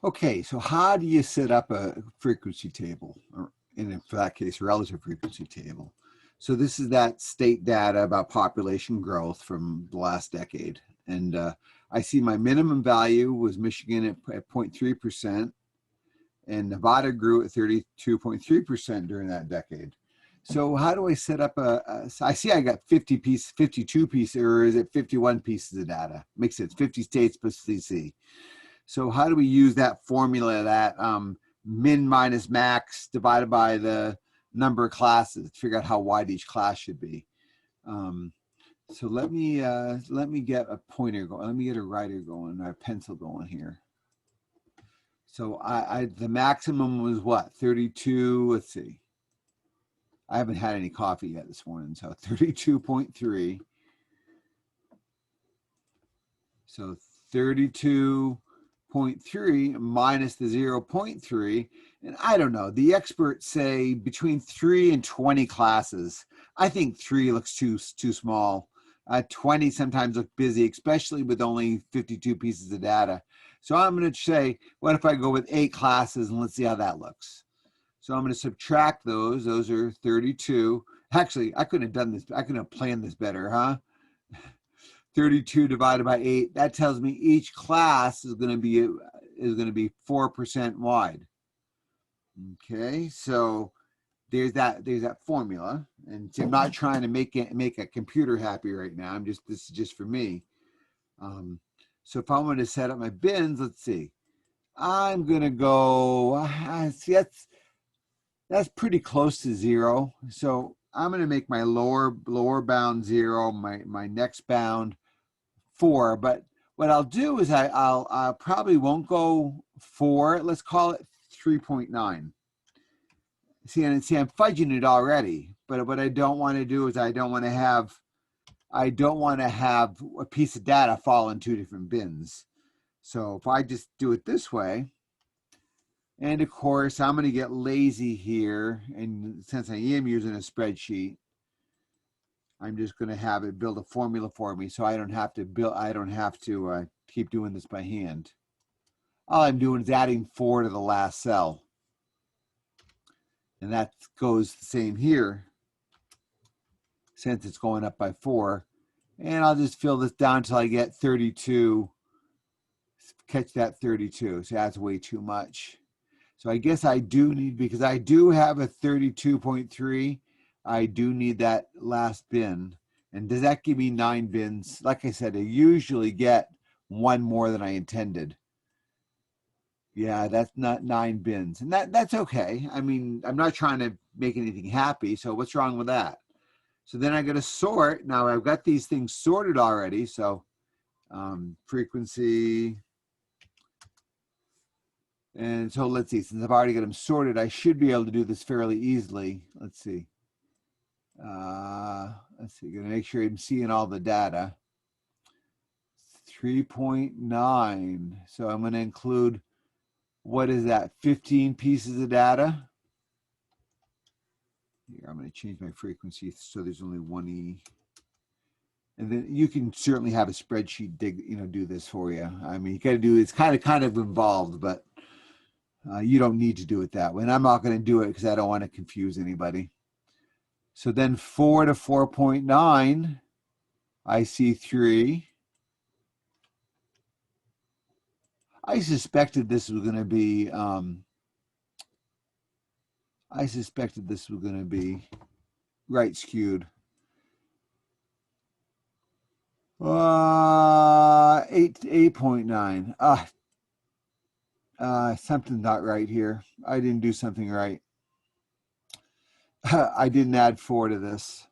Okay, so how do you set up a frequency table, or in for that case, a relative frequency table? So this is that state data about population growth from the last decade. And I see my minimum value was Michigan at 0.3%, and Nevada grew at 32.3% during that decade. So how do I set up I see I got 52 pieces, or is it 51 pieces of data? Makes sense, 50 states plus CC. So how do we use that formula, that min minus max divided by the number of classes to figure out how wide each class should be? So let me get a pointer going. Let me get a writer going, or a pencil going here. So the maximum was what, 32? Let's see. I haven't had any coffee yet this morning, so 32.3. So 32.3 minus the 0.3. And I don't know, the experts say between 3 and 20 classes. I think 3 looks too small. 20 sometimes look busy, especially with only 52 pieces of data. So I'm going to say, what if I go with 8 classes, and let's see how that looks. So I'm going to subtract those. Those are 32. Actually, I couldn't have done this. I couldn't have planned this better, huh? 32 divided by 8. That tells me each class is going to be 4% wide. Okay, so there's that formula. And I'm not trying to make a computer happy right now. This is just for me. So if I want to set up my bins, let's see. I'm going to go. See, that's pretty close to 0. So I'm going to make my lower bound 0, my next bound 4. But what I'll do is I probably won't go 4. Let's call it 3.9. See, I'm fudging it already. But what I don't want to do is I don't want to have a piece of data fall in 2 different bins. So if I just do it this way. And of course, I'm going to get lazy here. And since I am using a spreadsheet, I'm just going to have it build a formula for me, so I don't have to keep doing this by hand. All I'm doing is adding 4 to the last cell. And that goes the same here, since it's going up by 4. And I'll just fill this down until I get 32. Catch that 32. So that's way too much. So I guess I do need, because I do have a 32.3, I do need that last bin. And does that give me 9 bins? Like I said, I usually get 1 more than I intended. Yeah, that's not 9 bins. And that's okay. I mean, I'm not trying to make anything happy, so what's wrong with that? So then I got to sort. Now I've got these things sorted already. So frequency. And so let's see, since I've already got them sorted, I should be able to do this fairly easily. Let's see. Gonna make sure I'm seeing all the data. 3.9. So I'm gonna include, what is that, 15 pieces of data? Here, I'm gonna change my frequency so there's only 1E. And then you can certainly have a spreadsheet do this for you. I mean, you gotta do, it's kind of involved, but you don't need to do it that way. And I'm not going to do it because I don't want to confuse anybody. So then 4 to 4.9, I see 3. I suspected this was going to be, right skewed. 8.9. Something's not right here. I didn't do something right. I didn't add 4 to this.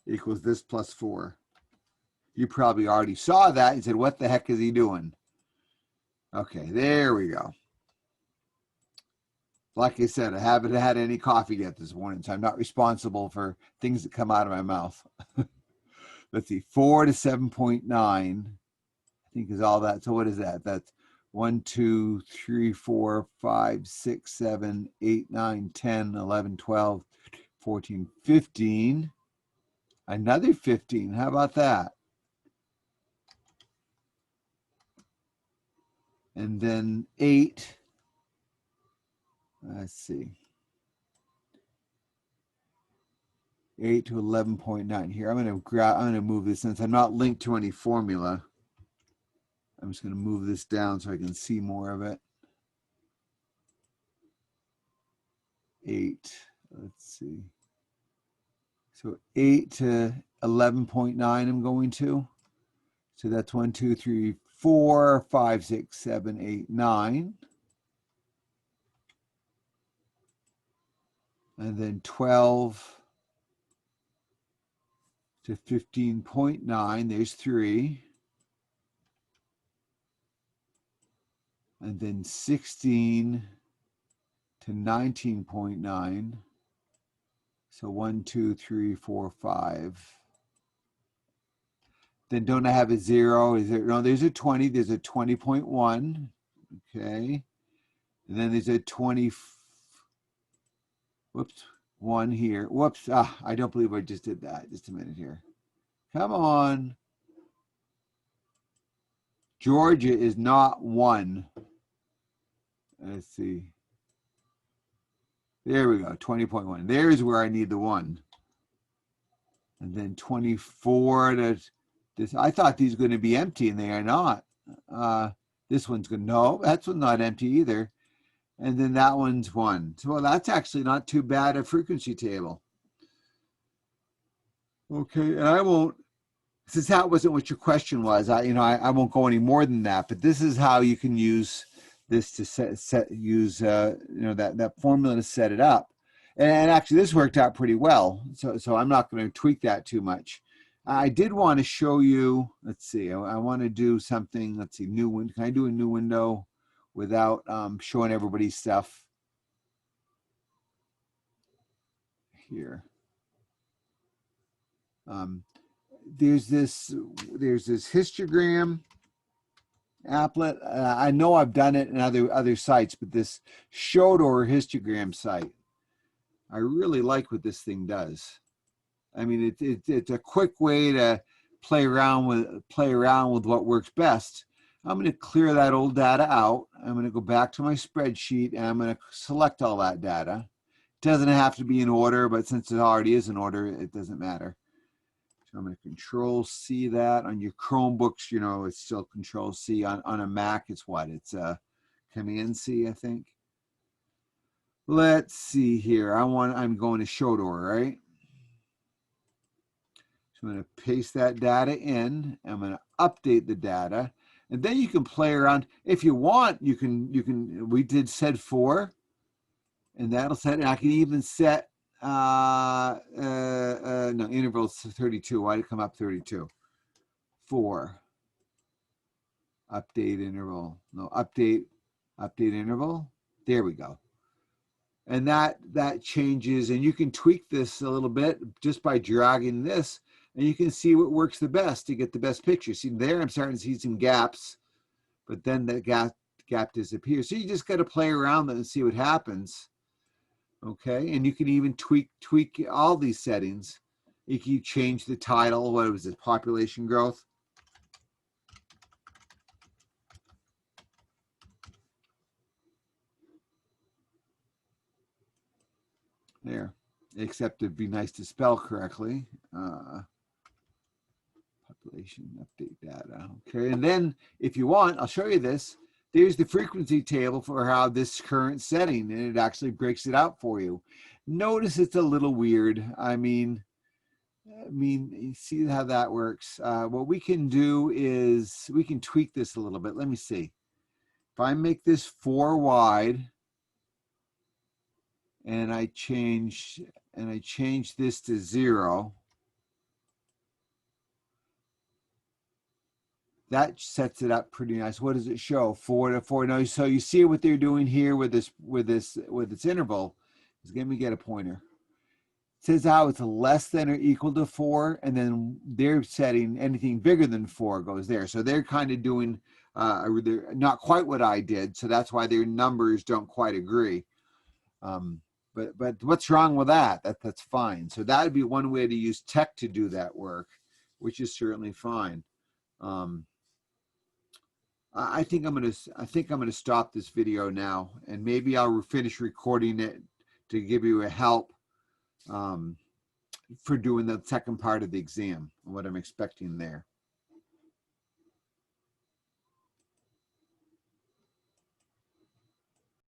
Equals this plus 4. You probably already saw that and said, what the heck is he doing? Okay, there we go. Like I said, I haven't had any coffee yet this morning, so I'm not responsible for things that come out of my mouth. Let's see, 4 to 7.9, I think is all that. So what is that? That's 1, 2, 3, 4, 5, 6, 7, 8, 9, 10, 11, 12, 14, 15. Another 15. How about that? and then 8. Let's see. 8 to 11.9 here. I'm going to move this since I'm not linked to any formula. I'm just going to move this down so I can see more of it. 8. Let's see. So 8 to 11.9 I'm going to. So that's 1, 2, 3, 4, 5, 6, 7, 8, 9. And then 12 to 15.9, there's 3. And then 16 to 19.9. So 1, 2, 3, 4, 5. Then don't I have a 0? Is there? No, there's a 20. There's a 20.1. Okay. And then there's a 20. Whoops. 1 here. Whoops. I don't believe I just did that. Just a minute here. Come on. Georgia is not 1. Let's see. There we go. 20.1. There's where I need the 1. And then 24 to this. I thought these were going to be empty, and they are not. This one's good. No, that's not empty either. And then that one's 1. So well, that's actually not too bad a frequency table. Okay, and I won't, since that wasn't what your question was, I won't go any more than that. But this is how you can use this to use that formula to set it up. And actually, this worked out pretty well. So I'm not going to tweak that too much. I did want to show you. Let's see. I want to do something. Let's see. New window. Can I do a new window without showing everybody stuff here? There's this histogram applet. I know I've done it in other sites, but this Shodor histogram site, I really like what this thing does. I mean, it's a quick way to play around with what works best. I'm going to clear that old data out. I'm going to go back to my spreadsheet, and I'm going to select all that data. It doesn't have to be in order, but since it already is in order, it doesn't matter. So I'm going to Control C that. On your Chromebooks, it's still Control C. On a Mac, it's what? It's Command C, I think. Let's see here. I'm going to Shodor, right? So I'm going to paste that data in. I'm going to update the data. And then you can play around. If you want, we did set 4. And that'll set, and I can even set, no, intervals 32. Why did it come up 32? 4. Update interval. No, update interval. There we go. And that changes, and you can tweak this a little bit just by dragging this, and you can see what works the best to get the best picture. See there, I'm starting to see some gaps, but then the gap disappears. So you just got to play around and see what happens. Okay, and you can even tweak all these settings. You can change the title. What was it? Population growth. There, except it'd be nice to spell correctly. Population update data. Okay, and then if you want, I'll show you this. There's the frequency table for how this current setting, and it actually breaks it out for you. Notice it's a little weird. I mean, you see how that works. What we can do is we can tweak this a little bit. Let me see. If I make this 4 wide, and I change this to 0. That sets it up pretty nice. What does it show? 4 to 4. No, so you see what they're doing here with this interval. Is let me get a pointer. It says how it's less than or equal to 4, and then they're setting anything bigger than 4 goes there. So they're kind of doing they're not quite what I did. So that's why their numbers don't quite agree. But what's wrong with that? That's fine. So that would be one way to use tech to do that work, which is certainly fine. I think I'm gonna stop this video now, and maybe I'll finish recording it to give you a help um, for doing the second part of the exam and what I'm expecting there.